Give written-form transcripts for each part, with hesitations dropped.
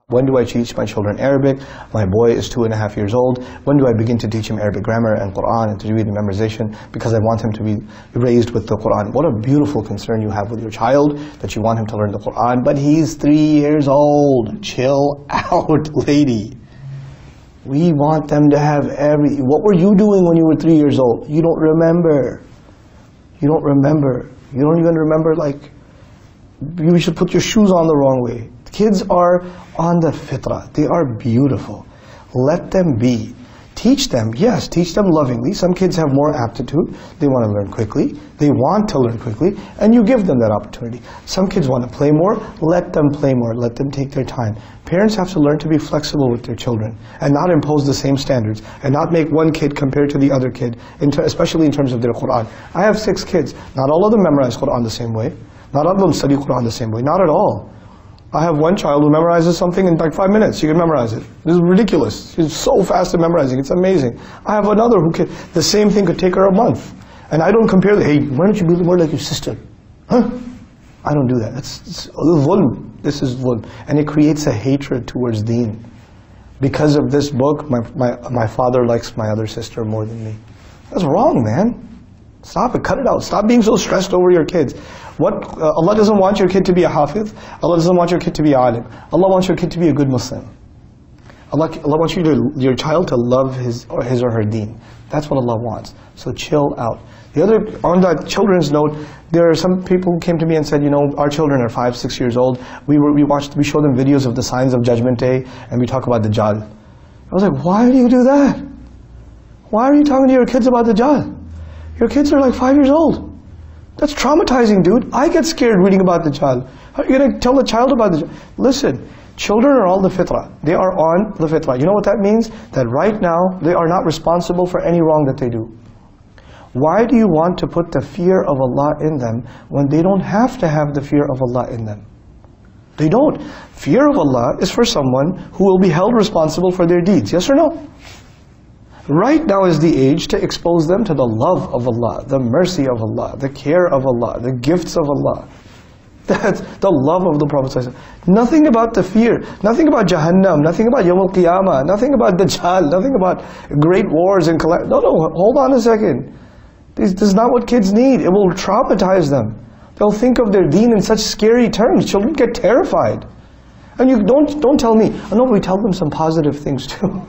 When do I teach my children Arabic? My boy is 2.5 years old. When do I begin to teach him Arabic grammar and Quran and tajweed and memorization? Because I want him to be raised with the Quran. What a beautiful concern you have with your child, that you want him to learn the Quran. But he's 3 years old. Chill out, lady. We want them to have what were you doing when you were 3 years old? You don't remember. You don't remember. You don't even remember, like, you should put your shoes on the wrong way. Kids are on the fitrah. They are beautiful. Let them be. Teach them, yes, teach them lovingly. Some kids have more aptitude. They want to learn quickly. They want to learn quickly, and you give them that opportunity. Some kids want to play more. Let them play more. Let them take their time. Parents have to learn to be flexible with their children and not impose the same standards and not make one kid compared to the other kid, especially in terms of their Quran. I have 6 kids. Not all of them memorize Quran the same way. Not all of them study Quran the same way. Not at all. I have one child who memorizes something in like 5 minutes. She can memorize it. This is ridiculous. She's so fast at memorizing. It's amazing. I have another who can, the same thing could take her a month. And I don't compare, hey, why don't you be more like your sister? Huh? I don't do that. It's dhulm. This is dhulm. And it creates a hatred towards deen. Because of this book, my father likes my other sister more than me. That's wrong, man. Stop it. Cut it out. Stop being so stressed over your kids. Allah doesn't want your kid to be a hafiz. Allah doesn't want your kid to be alim. Allah wants your kid to be a good Muslim. Allah wants your child to love his or her deen. That's what Allah wants. So chill out. On that children's note, there are some people who came to me and said, you know, our children are 5, 6 years old. We show them videos of the signs of Judgment Day, and we talk about Dajjal. I was like, why do you do that? Why are you talking to your kids about Dajjal? Your kids are like 5 years old. That's traumatizing, dude. I get scared reading about Dajjal. How are you going to tell a child about Dajjal? Listen, children are on the fitrah. They are on the fitrah. You know what that means? That right now, they are not responsible for any wrong that they do. Why do you want to put the fear of Allah in them when they don't have to have the fear of Allah in them? They don't. Fear of Allah is for someone who will be held responsible for their deeds. Yes or no? Right now is the age to expose them to the love of Allah, the mercy of Allah, the care of Allah, the gifts of Allah. That's the love of the Prophet ﷺ. Nothing about the fear, nothing about Jahannam, nothing about Yawm al-Qiyamah, nothing about Dajjal, nothing about great wars and calamity. No, hold on a second. This is not what kids need. It will traumatize them. They'll think of their deen in such scary terms. Children get terrified. And you don't tell me, oh no, we tell them some positive things too.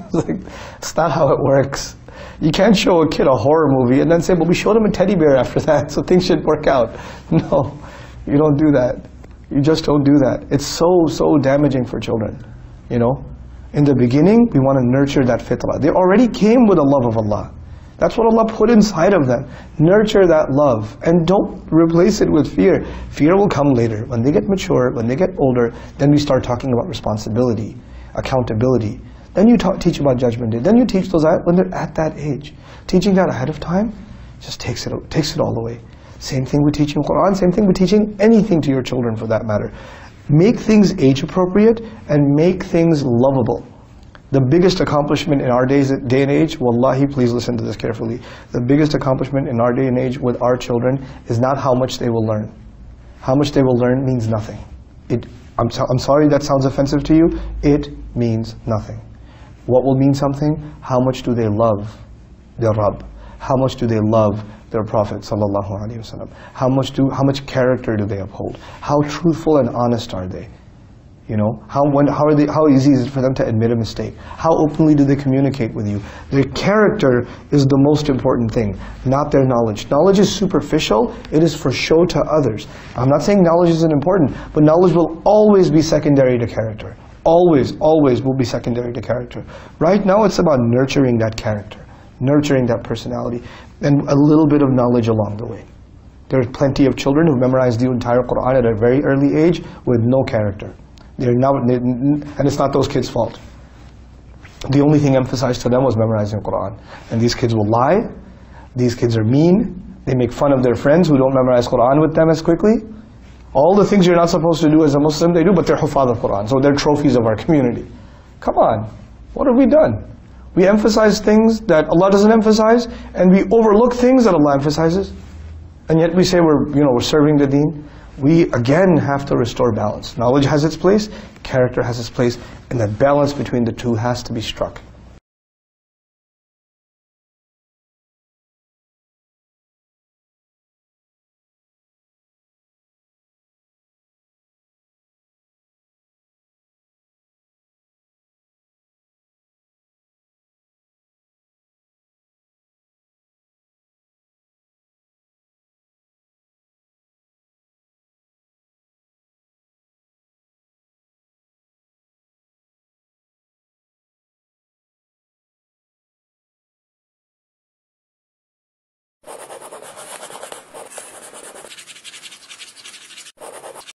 It's not how it works. You can't show a kid a horror movie and then say, well, we showed him a teddy bear after that, so things should work out. No, you don't do that. You just don't do that. It's so damaging for children. You know, in the beginning, we want to nurture that fitrah. They already came with the love of Allah. That's what Allah put inside of them. Nurture that love and don't replace it with fear. Fear will come later. When they get mature, when they get older, then we start talking about responsibility, accountability. Then you teach about Judgment Day. Then you teach those when they're at that age. Teaching that ahead of time just takes it all away. Same thing with teaching Quran, same thing with teaching anything to your children for that matter. Make things age appropriate and make things lovable. The biggest accomplishment in our day and age, wallahi, please listen to this carefully. The biggest accomplishment in our day and age with our children is not how much they will learn. How much they will learn means nothing. I'm sorry that sounds offensive to you. It means nothing. What will mean something? How much do they love their Rabb? How much do they love their Prophet sallallahu alaihi wasallam? How much character do they uphold? How truthful and honest are they? You know, how easy is it for them to admit a mistake? How openly do they communicate with you? Their character is the most important thing, not their knowledge. Knowledge is superficial, it is for show to others. I'm not saying knowledge isn't important, but knowledge will always be secondary to character. Always will be secondary to character. Right now it's about nurturing that character, nurturing that personality, and a little bit of knowledge along the way. There are plenty of children who memorized the entire Quran at a very early age with no character. And it's not those kids' fault. The only thing emphasized to them was memorizing Quran. And these kids will lie. These kids are mean. They make fun of their friends who don't memorize Quran with them as quickly. All the things you're not supposed to do as a Muslim, they do, but they're hufad of Quran. So they're trophies of our community. Come on. What have we done? We emphasize things that Allah doesn't emphasize, and we overlook things that Allah emphasizes. And yet we say we're serving the deen. we again have to restore balance. Knowledge has its place, character has its place, and that balance between the two has to be struck.